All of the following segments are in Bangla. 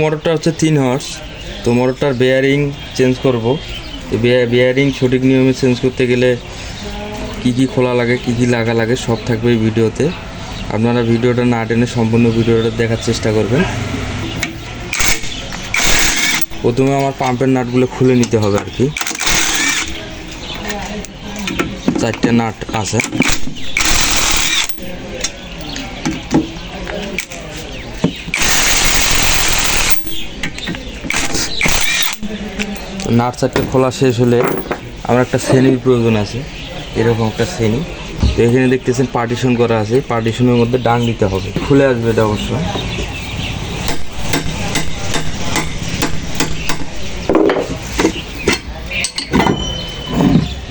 মোটরটা হচ্ছে 3 হর্স। তো মোটরটার বেয়ারিং চেঞ্জ করব। বেয়ারিং সঠিক নিয়মে চেঞ্জ করতে গেলে কি কি খোলা লাগে, কি কি লাগা লাগে সব থাকবে এই ভিডিওতে। আপনারা ভিডিওটা না টেনে সম্পূর্ণ ভিডিওটা দেখার চেষ্টা করবেন। প্রথমে আমার পাম্পের নাটগুলো খুলে নিতে হবে আর কি। 4টে নাট আছে। নাট 4টে খোলা শেষ হলে আমার একটা শ্রেণীর প্রয়োজন আছে, এরকম একটা শ্রেণী। তো এখানে দেখতেছেন পার্টিশন করা আছে, পার্টিশনের মধ্যে ডাং দিতে হবে, খুলে আসবে এটা অবশ্যই।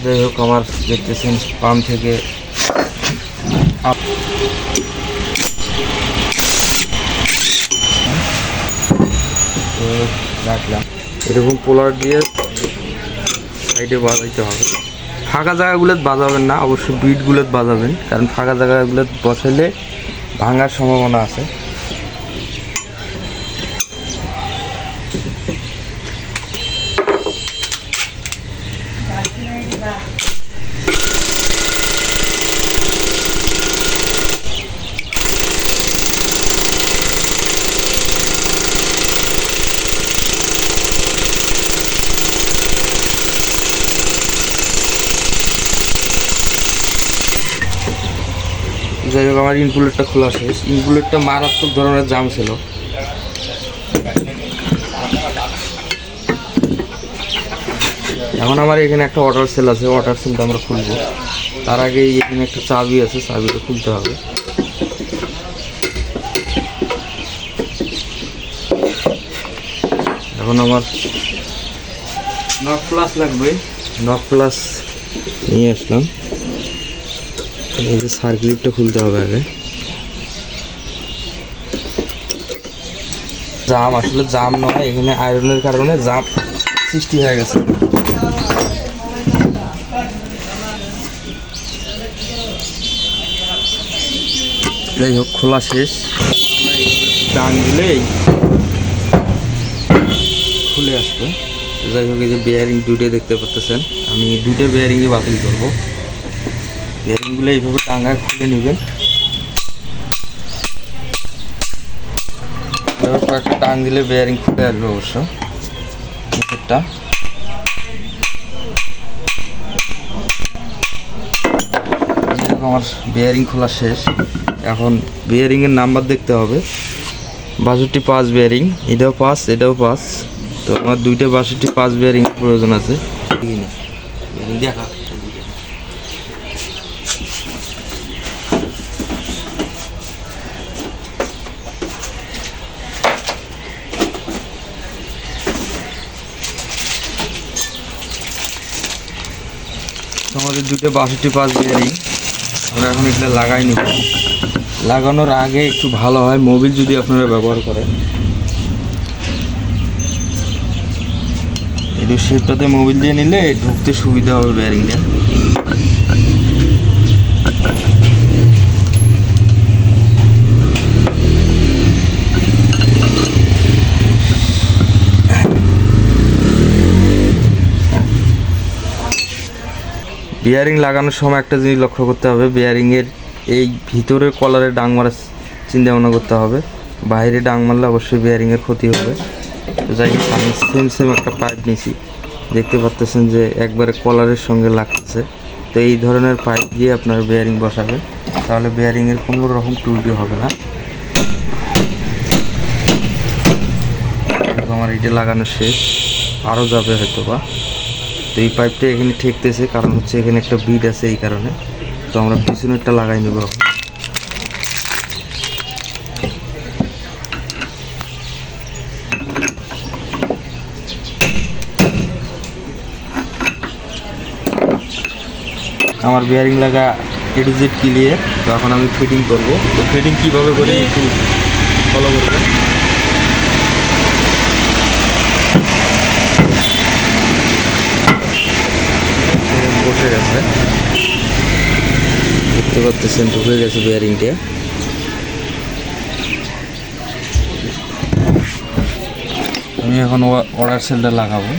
যাই হোক, আমার দেখতেছেন পাম্প থেকে রাখলাম, এরকম পোলার দিয়ে সাইডে বাজাইতে হবে। ফাঁকা জায়গাগুলো বাজাবেন না, অবশ্যই বিটগুলো বাজাবেন, কারণ ফাঁকা জায়গাগুলো বসাইলে ভাঙার সম্ভাবনা আছে। যাই হোক, আমার ইনকুলেটটা খোলা শেষ। ইনকুলেটটা মারাত্মক ধরনের জাম ছিল। এখন আমার এখানে একটা ওয়াটার সেল আছে, ওয়াটার সেলটা আমরা খুলবো। তার আগে এখানে একটা চাবি আছে, চাবিটা খুলতে হবে। এখন আমার নট প্লাস লাগবে, নট প্লাস নিয়ে আসলাম। এই যে সার্কিটটা খুলতে হবে আগে। জাম আসলে জাম নয়, এখানে আয়রনের কারণে জাম সৃষ্টি হয়ে গেছে। যাই হোক, খোলা শেষ। ডান দিলেই খুলে আসবে। যাই হোক, এই যে বেয়ারিং দুটো দেখতে পাচ্ছেন, আমি দুটো বেয়ারিংই বাতিল করবো। বেয়ারিংগুলো এইভাবে টাঙ্গায় খুলে নেবেন। কয়েকটা টাং দিলে বেয়ারিং খুলে আসবে অবশ্য। মুখেরটা আমার বেয়ারিং খোলা শেষ। এখন বেয়ারিংয়ের নাম্বার দেখতে হবে। 62.5 বেয়ারিং, এটাও 5, এটাও 5। তো আমার দুইটা 62.5 বেয়ারিং প্রয়োজন আছে। দেখা আমাদের দুটো 62.5 বেয়ারিং আমরা এখন এগুলো লাগাই নিব। লাগানোর আগে একটু ভালো হয় মোবিল যদি আপনারা ব্যবহার করেন। একটু শেপটাতে মোবিল দিয়ে নিলে ঢুকতে সুবিধা হবে বেয়ারিংটা। বেয়ারিং লাগানোর সময় একটা জিনিস লক্ষ্য করতে হবে, বেয়ারিংয়ের এই ভিতরের কলারে ডাং মারার চিন্তা ভাবনা করতে হবে। বাইরে ডাং মারলে অবশ্যই বেয়ারিংয়ের ক্ষতি হবে। তো যাই হোক, আমি সেম একটা পাইপ নিয়েছি, দেখতে পাচ্ছেন যে একবারে কলারের সঙ্গে লাগতেছে। তো এই ধরনের পাইপ দিয়ে আপনার বেয়ারিং বসাবেন, তাহলে বেয়ারিংয়ের কোনো রকম ত্রুটি হবে না। আমার এইটা লাগানো শেষ, আরও যাবে হয়তো বা। তো এই পাইপটা এখানে ঠেকতেছে, কারণ হচ্ছে এখানে একটা বিট আছে এই কারণে। তো আমরা পিছনেরটা লাগাই নেব। আমার বেয়ারিং লাগা A to Z ক্লিয়ার। তো এখন আমি ফিটিং করব। তো ফিটিং কীভাবে করি একটু ফলো করবেন। বসে গেছে, দেখতে পাচ্ছেন ঢুকে গেছে বেয়ারিংটা। এখন অর্ডার সেলটা লাগাবো।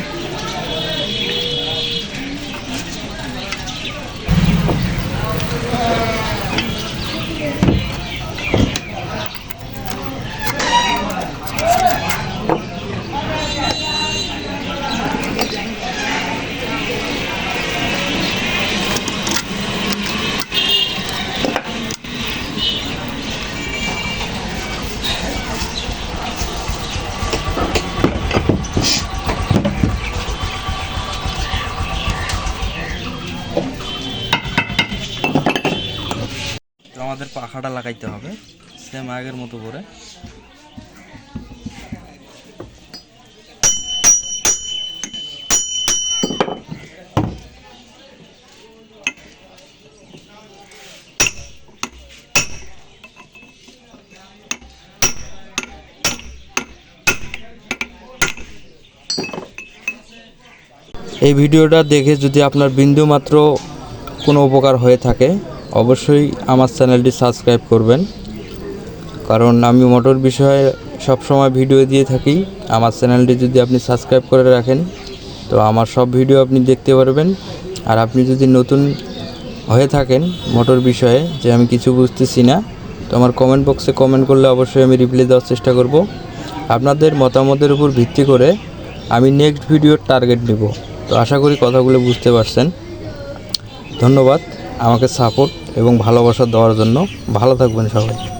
আমাদের পাখাটা লাগাইতে হবে সেম আগের মতো করে। এই ভিডিওটা দেখে যদি আপনার বিন্দুমাত্র কোনো উপকার হয়ে থাকে অবশ্যই আমার চ্যানেলটি সাবস্ক্রাইব করবেন, কারণ আমি মোটর বিষয়ে সবসময় ভিডিও দিয়ে থাকি। আমার চ্যানেলটি যদি আপনি সাবস্ক্রাইব করে রাখেন তো আমার সব ভিডিও আপনি দেখতে পারবেন। আর আপনি যদি নতুন হয়ে থাকেন মোটর বিষয়ে যে আমি কিছু বুঝতেছি না, তো আমার কমেন্ট বক্সে কমেন্ট করলে অবশ্যই আমি রিপ্লাই দেওয়ার চেষ্টা করব। আপনাদের মতামতের উপর ভিত্তি করে আমি নেক্সট ভিডিওর টার্গেট নেব। তো আশা করি কথাগুলো বুঝতে পারছেন। ধন্যবাদ আমাকে সাপোর্ট এবং ভালোবাসা দেওয়ার জন্য। ভালো থাকবেন সবাই।